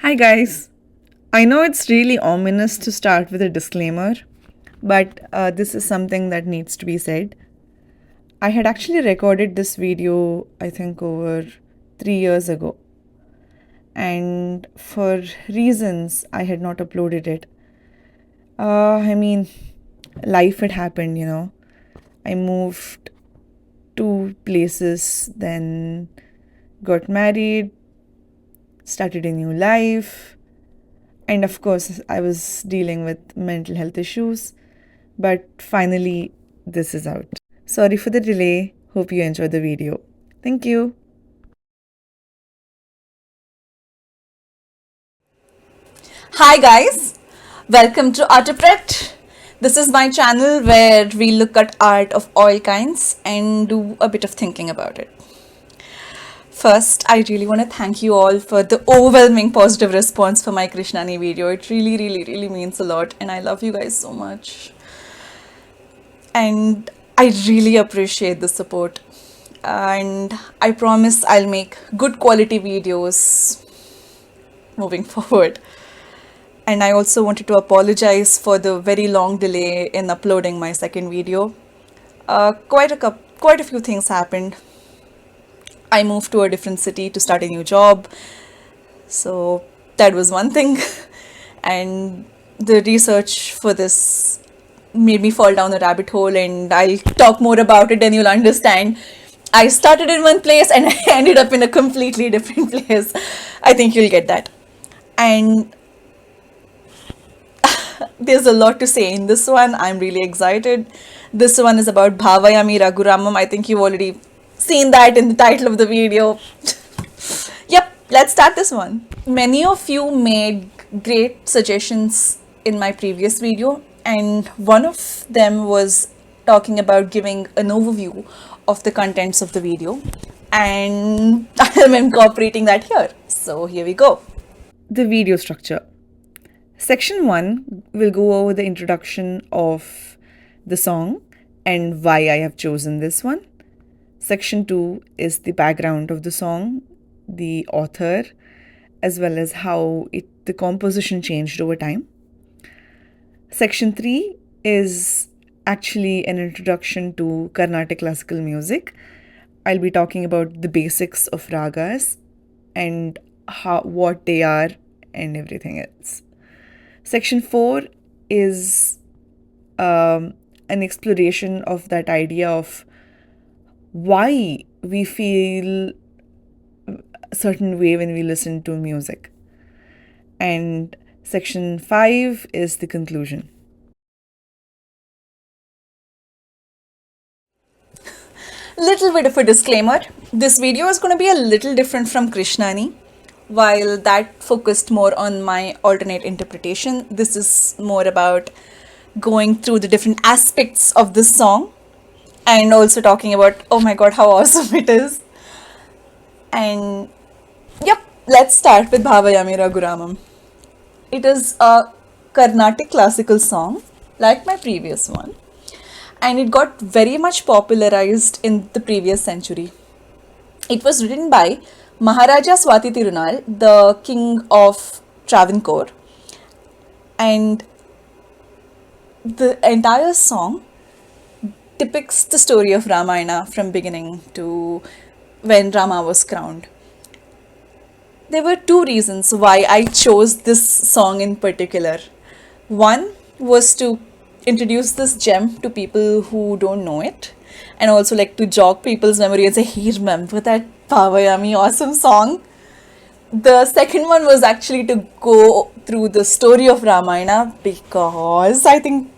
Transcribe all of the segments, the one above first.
Hi, guys. I know it's really ominous to start with a disclaimer, but this is something that needs to be said. I had actually recorded this video, I think, over 3 years ago, and for reasons I had not uploaded it. I mean, life had happened. I moved to places, then got married, started a new life, and of course, I was dealing with mental health issues. But finally, this is out. Sorry for the delay. Hope you enjoyed the video. Thank you. Hi guys, welcome to Artipret. This is my channel where we look at art of all kinds and do a bit of thinking about it. First, I really want to thank you all for the overwhelming positive response for my Krishnani video. It really means a lot and I love you guys so much. And I really appreciate the support. And I promise I'll make good quality videos moving forward. And I also wanted to apologize for the very long delay in uploading my second video. Quite a few things happened. I moved to a different city to start a new job, so that was one thing. And the research for this made me fall down a rabbit hole, and I'll talk more about it and you'll understand. I started in one place and I ended up in a completely different place. I think you'll get that. And there's a lot to say in this one. I'm really excited. This one is about Bhavayami Raghuramam. I think you've already seen that in the title of the video. Yep, let's start this one. Many of you made great suggestions in my previous video, and one of them was talking about giving an overview of the contents of the video, and I'm incorporating that here. So here we go. The video structure. Section 1 will go over the introduction of the song and why I have chosen this one. Section 2 is the background of the song, the author, as well as how the composition changed over time. Section 3 is actually an introduction to Carnatic classical music. I'll be talking about the basics of ragas and what they are and everything else. Section 4 is an exploration of that idea of why we feel a certain way when we listen to music. And section 5 is the conclusion. Little bit of a disclaimer. This video is going to be a little different from Krishnani. While that focused more on my alternate interpretation, this is more about going through the different aspects of this song and also talking about, oh my god, how awesome it is. And yep, let's start with Bhavayami Raghuramam. It is a Carnatic classical song, like my previous one, and it got very much popularized in the previous century. It was written by Maharaja Swati Tirunal, the king of Travancore, and the entire song depicts the story of Ramayana from beginning to when Rama was crowned. There were two reasons why I chose this song in particular. One was to introduce this gem to people who don't know it, and also like to jog people's memory and say, hey, remember that Bhavayami awesome song? The second one was actually to go through the story of Ramayana, because I think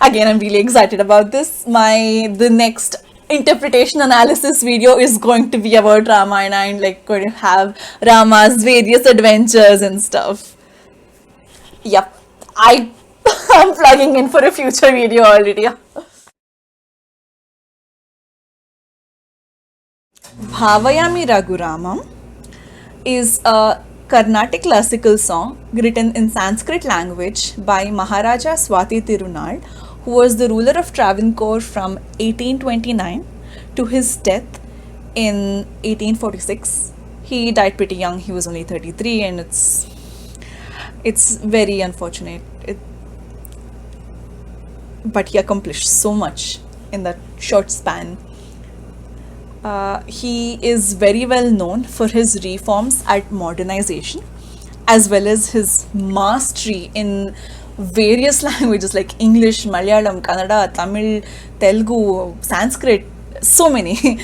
again I'm really excited about this. The next interpretation analysis video is going to be about Ramayana and like going to have Rama's various adventures and stuff. Yep, I'm plugging in for a future video already. Bhavayami Raghuramam is a Carnatic classical song written in Sanskrit language by Maharaja Swati Tirunal, who was the ruler of Travancore from 1829 to his death in 1846. He died pretty young. He was only 33, and it's very unfortunate. But he accomplished so much in that short span. He is very well known for his reforms at modernization, as well as his mastery in various languages like English, Malayalam, Kannada, Tamil, Telugu, Sanskrit, so many.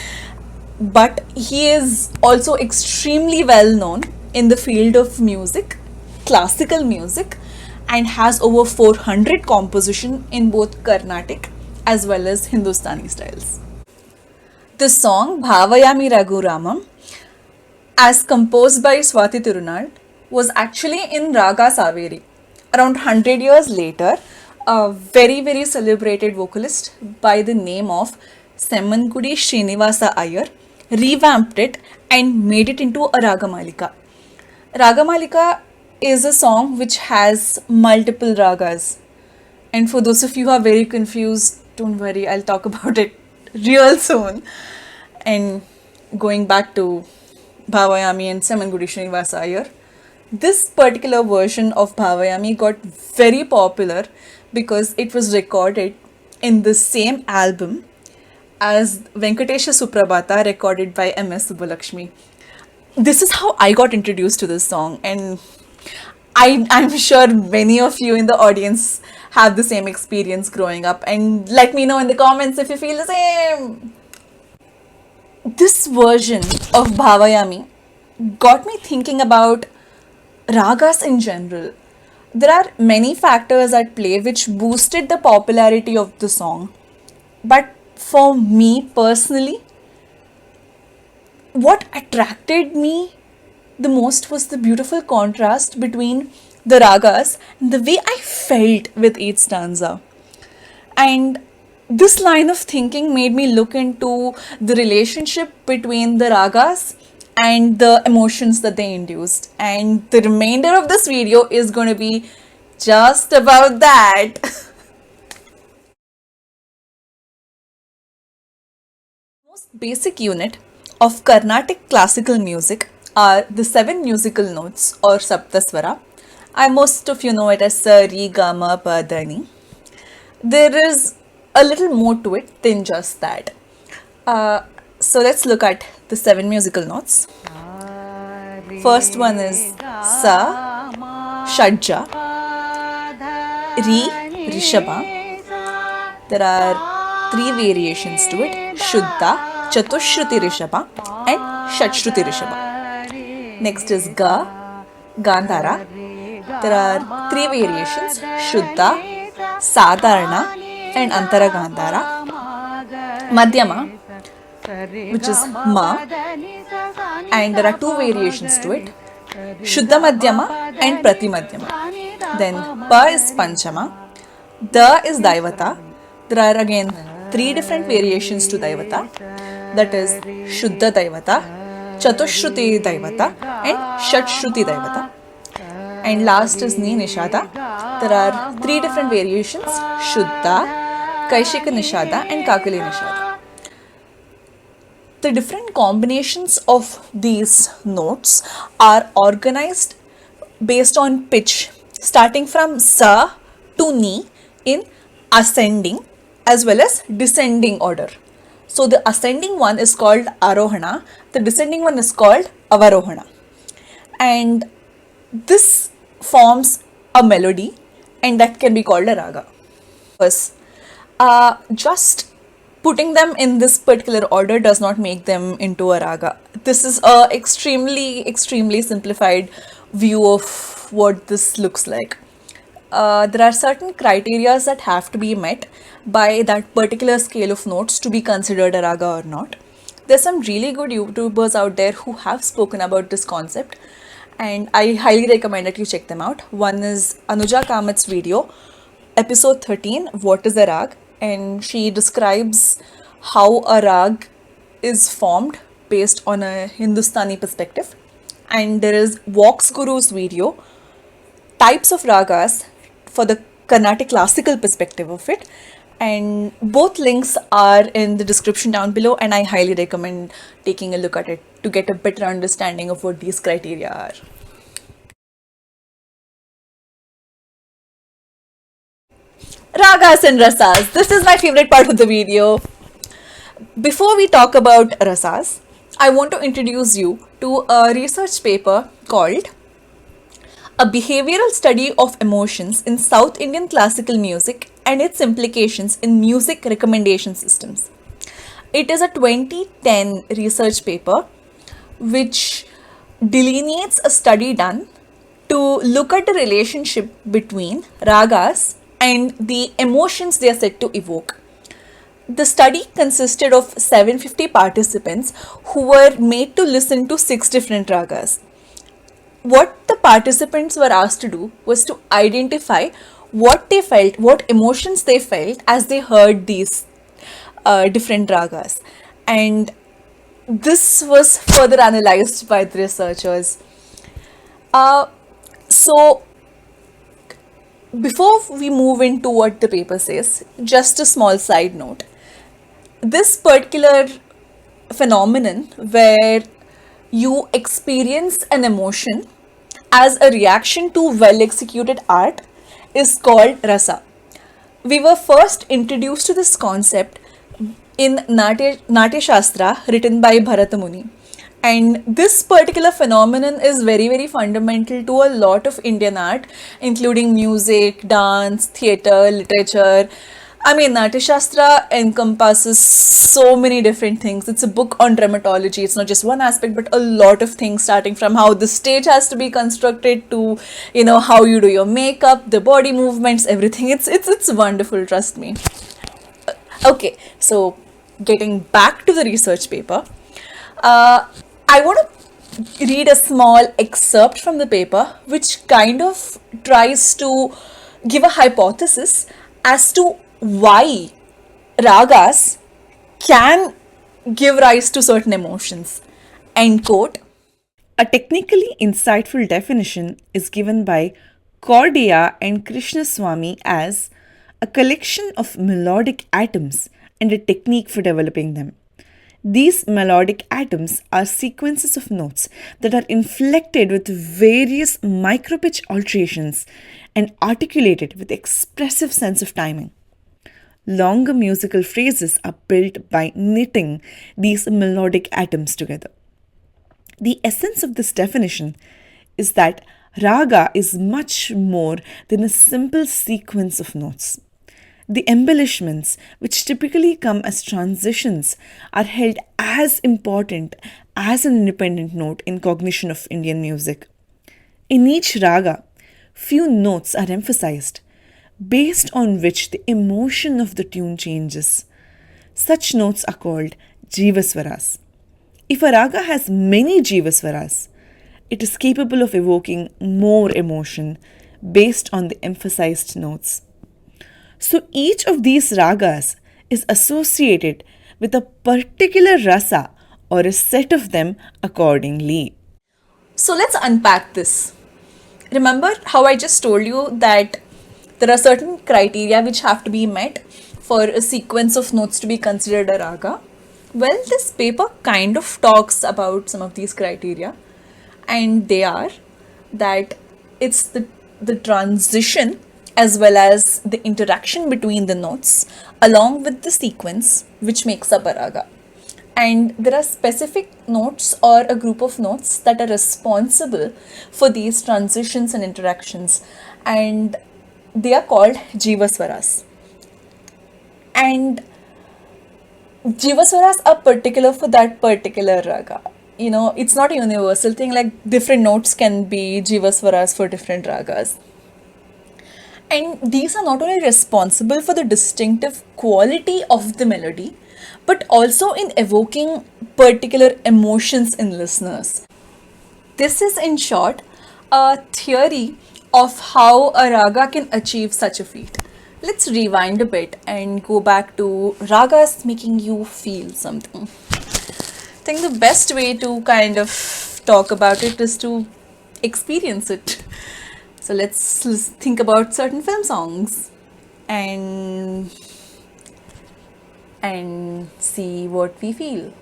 But he is also extremely well known in the field of music, classical music, and has over 400 composition in both Carnatic as well as Hindustani styles. The song Bhavayami Raghuramam, as composed by Swati Tirunal, was actually in Raga Saveri. Around 100 years later, a very celebrated vocalist by the name of Semmangudi Srinivasa Iyer revamped it and made it into a Ragamalika. Ragamalika is a song which has multiple ragas. And for those of you who are very confused, don't worry, I'll talk about it real soon. And going back to Bhavayami and Semmangudi Srinivasa Iyer, this particular version of Bhavayami got very popular because it was recorded in the same album as Venkatesha Suprabhata, recorded by M.S. Subbulakshmi. This is how I got introduced to this song, and I'm sure many of you in the audience have the same experience growing up, and let me know in the comments if you feel the same. This version of Bhavayami got me thinking about ragas in general. There are many factors at play which boosted the popularity of the song. But for me personally, what attracted me the most was the beautiful contrast between the ragas and the way I felt with each stanza. And this line of thinking made me look into the relationship between the ragas and the emotions that they induced. And the remainder of this video is going to be just about that. Most basic unit of Carnatic classical music are the 7 musical notes or Saptaswara. Most of you know it as Sa, Re, Ga, Ma, Pa, Da, Ni. There is a little more to it than just that. So let's look at the 7 musical notes. First one is Sa, Shadja, Re, Rishabha. There are 3 variations to it: Shuddha, Chatushruti Rishabha, and Shatshruti Rishabha. Next is Ga, Gandhara. There are 3 variations: Shuddha, Sadharana, and Antara Gandhara. Madhyama, which is Ma, and there are 2 variations to it: Shuddha Madhyama and Prati Madhyama. Then Pa is Panchama, Da is Daivata. There are again 3 different variations to Daivata, that is Shuddha Daivata, Chatushruti Daivata, and Shatshruti Daivata. And last is Ni Nishada. There are 3 different variations: Shuddha, Kaishika Nishada, and Kakali Nishada. The different combinations of these notes are organized based on pitch, starting from Sa to Ni in ascending as well as descending order. So the ascending one is called Arohana, the descending one is called Avarohana. And this forms a melody, and that can be called a raga. First, just putting them in this particular order does not make them into a raga. This is a extremely simplified view of what this looks like. There are certain criteria that have to be met by that particular scale of notes to be considered a raga or not. There's some really good YouTubers out there who have spoken about this concept, and I highly recommend that you check them out. One is Anuja Kamat's video, episode 13, What is a Rag? And she describes how a rag is formed based on a Hindustani perspective. And there is Vox Guru's video, Types of Ragas, for the Carnatic classical perspective of it. and both links are in the description down below, and I highly recommend taking a look at it to get a better understanding of what these criteria are. Ragas and rasas. This is my favorite part of the video. Before we talk about rasas, I want to introduce you to a research paper called A Behavioral Study of Emotions in South Indian Classical Music and Its Implications in Music Recommendation Systems. It is a 2010 research paper which delineates a study done to look at the relationship between ragas and the emotions they are said to evoke. The study consisted of 750 participants who were made to listen to 6 different ragas. What the participants were asked to do was to identify what they felt, what emotions they felt as they heard these different ragas. And this was further analyzed by the researchers. So, before we move into what the paper says, just a small side note. This particular phenomenon where you experience an emotion as a reaction to well executed art is called rasa. We were first introduced to this concept in Natya Shastra written by Bharata Muni. And this particular phenomenon is very, very fundamental to a lot of Indian art, including music, dance, theatre, literature. I mean, Natya Shastra encompasses so many different things. It's a book on dramaturgy. It's not just one aspect, but a lot of things, starting from how the stage has to be constructed to, how you do your makeup, the body movements, everything. It's wonderful, trust me. Okay, so getting back to the research paper, I want to read a small excerpt from the paper which kind of tries to give a hypothesis as to why ragas can give rise to certain emotions. End quote. A technically insightful definition is given by Cordia and Krishnaswamy as a collection of melodic atoms and a technique for developing them. These melodic atoms are sequences of notes that are inflected with various micropitch alterations and articulated with expressive sense of timing. Longer musical phrases are built by knitting these melodic atoms together. The essence of this definition is that raga is much more than a simple sequence of notes. The embellishments, which typically come as transitions, are held as important as an independent note in cognition of Indian music. In each raga, few notes are emphasized, based on which the emotion of the tune changes. Such notes are called jivaswaras. If a raga has many jivaswaras, it is capable of evoking more emotion based on the emphasized notes. So each of these ragas is associated with a particular rasa or a set of them accordingly. So let's unpack this. Remember how I just told you that there are certain criteria which have to be met for a sequence of notes to be considered a raga? Well, this paper kind of talks about some of these criteria, and they are that it's the transition as well as the interaction between the notes along with the sequence which makes up a raga. And there are specific notes or a group of notes that are responsible for these transitions and interactions, and they are called jivaswaras. And jivaswaras are particular for that particular raga. It's not a universal thing, like different notes can be jivaswaras for different ragas. And these are not only responsible for the distinctive quality of the melody, but also in evoking particular emotions in listeners. This is, in short, a theory of how a raga can achieve such a feat. Let's rewind a bit and go back to ragas making you feel something. I think the best way to kind of talk about it is to experience it. So let's think about certain film songs. And and see what we feel.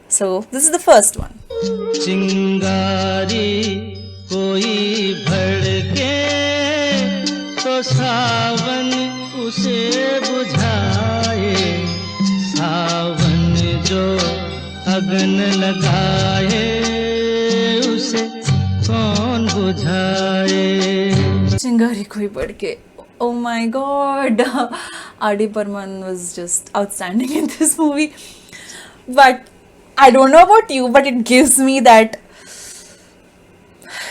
So, this is the first one. चिंगारी कोई भड़के तो सावन उसे बुझाए, सावन जो अगन लगाए उसे कौन बुझाए. Chingari koi badke. Oh my god. R.D. Burman was just outstanding in this movie. But I don't know about you, but it gives me that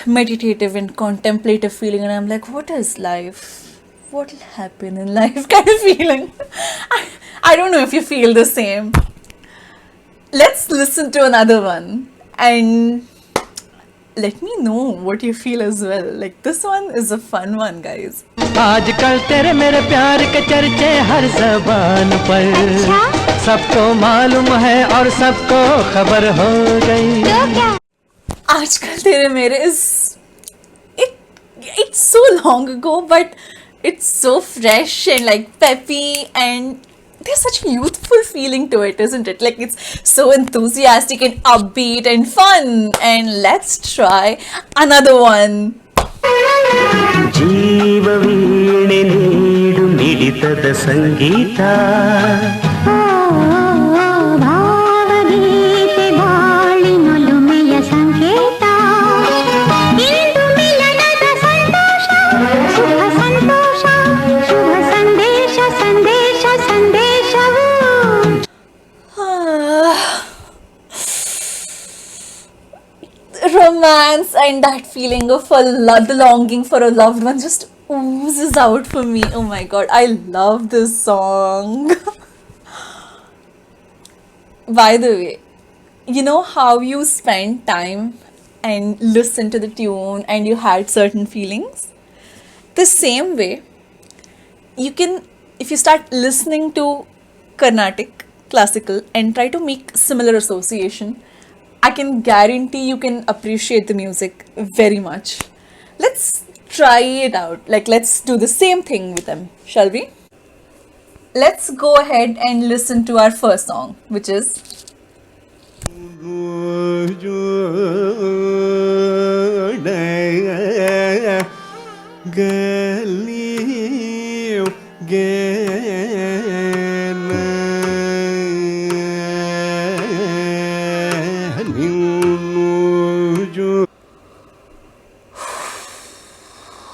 meditative and contemplative feeling, and I'm like, what is life? What will happen in life kind of feeling. I don't know if you feel the same. Let's listen to another one and let me know what you feel as well. Like, this one is a fun one, guys. आजकल तेरे मेरे प्यार के चर्चे हर जबान पर, सबको मालूम है और सबको खबर हो गई. आजकल तेरे मेरे is it's so long ago, but it's so fresh and like peppy, and there's such a youthful feeling to it, isn't it? Like, it's so enthusiastic and upbeat and fun. And let's try another one. ಜೀವ ವೀಣೆ ನೀಡು ಮಿಡಿತದ ಸಂಗೀತ, ಭಾವಗೀತೆ ಬಾಳಿನೊಲುಮೆಯ ಸಂಕೇತ, ಇಂದು ಮಿಲನದ ಸಂತೋಷ, ಸುಖ ಸಂತೋಷ, ಶುಭ ಸಂದೇಶ ಸಂದೇಶ ಸಂದೇಶವು. Romance and that feeling of the longing for a loved one just oozes out for me. Oh my god, I love this song. By the way, you know how you spend time and listen to the tune and you had certain feelings? The same way, you can, if you start listening to Carnatic classical and try to make similar association, I can guarantee you can appreciate the music very much. Let's try it out. Like, let's do the same thing with them, shall we? Let's go ahead and listen to our first song, which is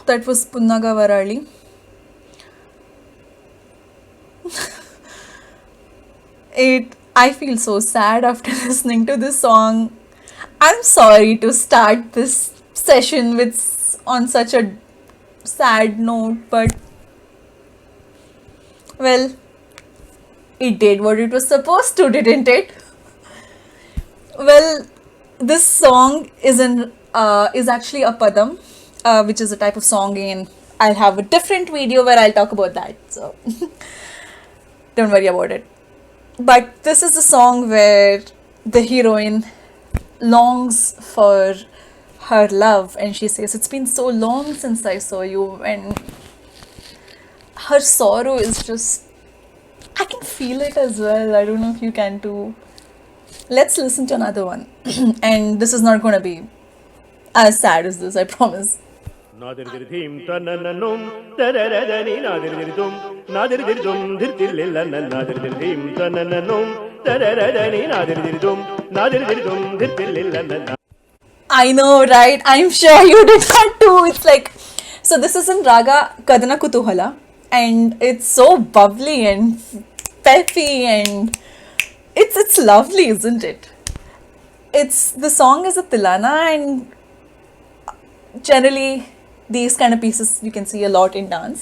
that was Punnaga Varali. I feel so sad after listening to this song. I'm sorry to start this session with on such a sad note, but well, it did what it was supposed to, didn't it? Well, this song is actually a padam, which is a type of songing, and I'll have a different video where I'll talk about that. So don't worry about it. But this is a song where the heroine longs for her love, and she says, "It's been so long since I saw you," and her sorrow is just, I can feel it as well. I don't know if you can too. Let's listen to another one. And this is not going to be as sad as this, I promise. నాదిరిదిరిధిం తనననం తరరదని నాదిరిదిరిదుం నాదిరిదిరిదుం ధిర్తిల్లెల్లన నాదిరిదిరిధిం తనననం తరరదని నాదిరిదిరిదుం నాదిరిదిరిదుం ధిర్తిల్లెల్లన. I know, right? I'm sure you did that too. It's like, so this is in Raga Kadana Kutuhala, and it's so bubbly and peppy, and it's lovely, isn't it? The song is a tilana, and generally these kind of pieces you can see a lot in dance.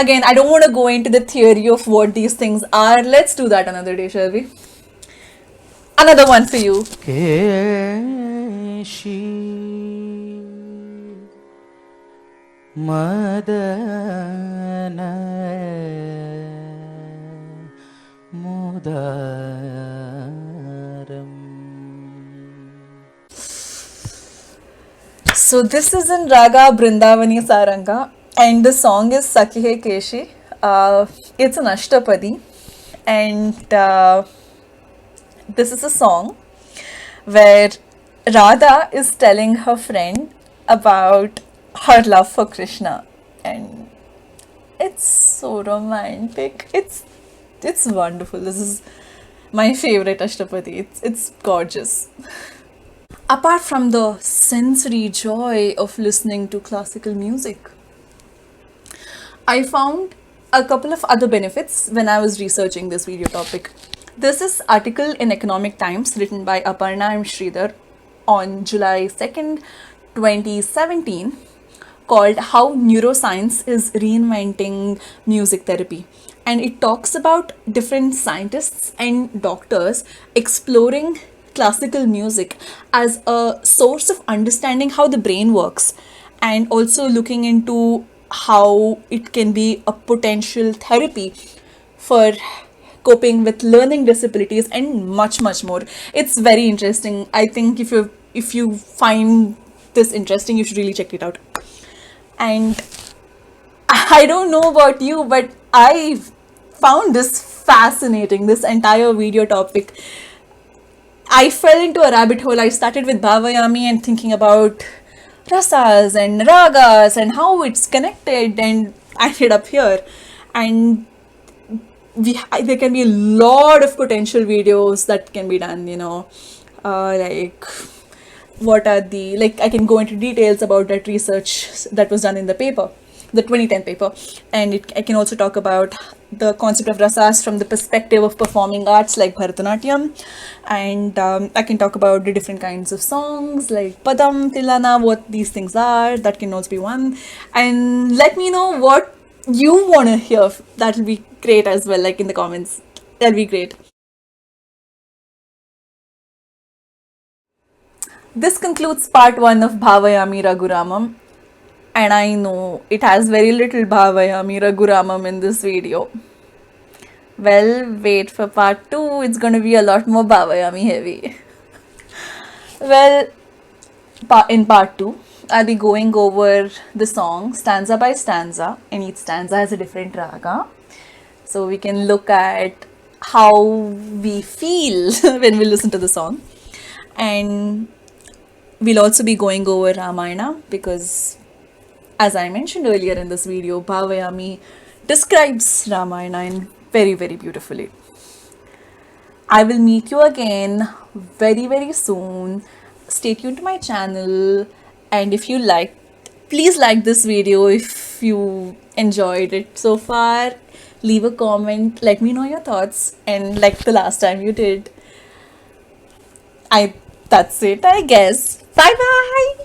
Again, I don't want to go into the theory of what these things are. Let's do that another day, shall we? Another one for you. Keshi Madan मुदारम. So this is in Raga Brindavani Saranga, and the song is Sakhe Keshi. It's an Ashtapadi. And this is a song where Radha is telling her friend about her love for Krishna, and it's so romantic. It's wonderful. This is my favorite Ashtapadi. It's gorgeous. Apart from the sensory joy of listening to classical music, I found a couple of other benefits when I was researching this video topic. This is article in Economic Times written by Aparna M. Sridhar on July 2nd, 2017, called How Neuroscience is Reinventing Music Therapy. And it talks about different scientists and doctors exploring classical music as a source of understanding how the brain works, and also looking into how it can be a potential therapy for coping with learning disabilities and much more. It's very interesting. I think if you find this interesting, you should really check it out. And I don't know about you, but I found this fascinating, this entire video topic. I fell into a rabbit hole. I started with Bhavayami and thinking about rasas and ragas and how it's connected, and I ended up here. And there can be a lot of potential videos that can be done, like what are the, like I can go into details about that research that was done in the paper, the 2010 paper, and I can also talk about the concept of rasas from the perspective of performing arts like Bharatanatyam, and I can talk about the different kinds of songs like Padam, Tilana, what these things are. That can also be one. And let me know what you want to hear. That'll be great as well, like in the comments. That'll be great. This concludes part 1 of Bhavayami Raghuramam, and I know it has very little Bhavayami Raghuramam in this video. Well, wait for part 2, it's going to be a lot more Bhavayami heavy. Well, in part 2, I'll be going over the song stanza by stanza, and each stanza has a different raga. So we can look at how we feel when we listen to the song. And we'll also be going over Ramayana because, as I mentioned earlier in this video, Bhavayami describes Ramayana very beautifully. I will meet you again very soon. Stay tuned to my channel, and if you liked, please like this video if you enjoyed it so far. Leave a comment, let me know your thoughts, and like the last time you did. That's it, I guess. Bye bye.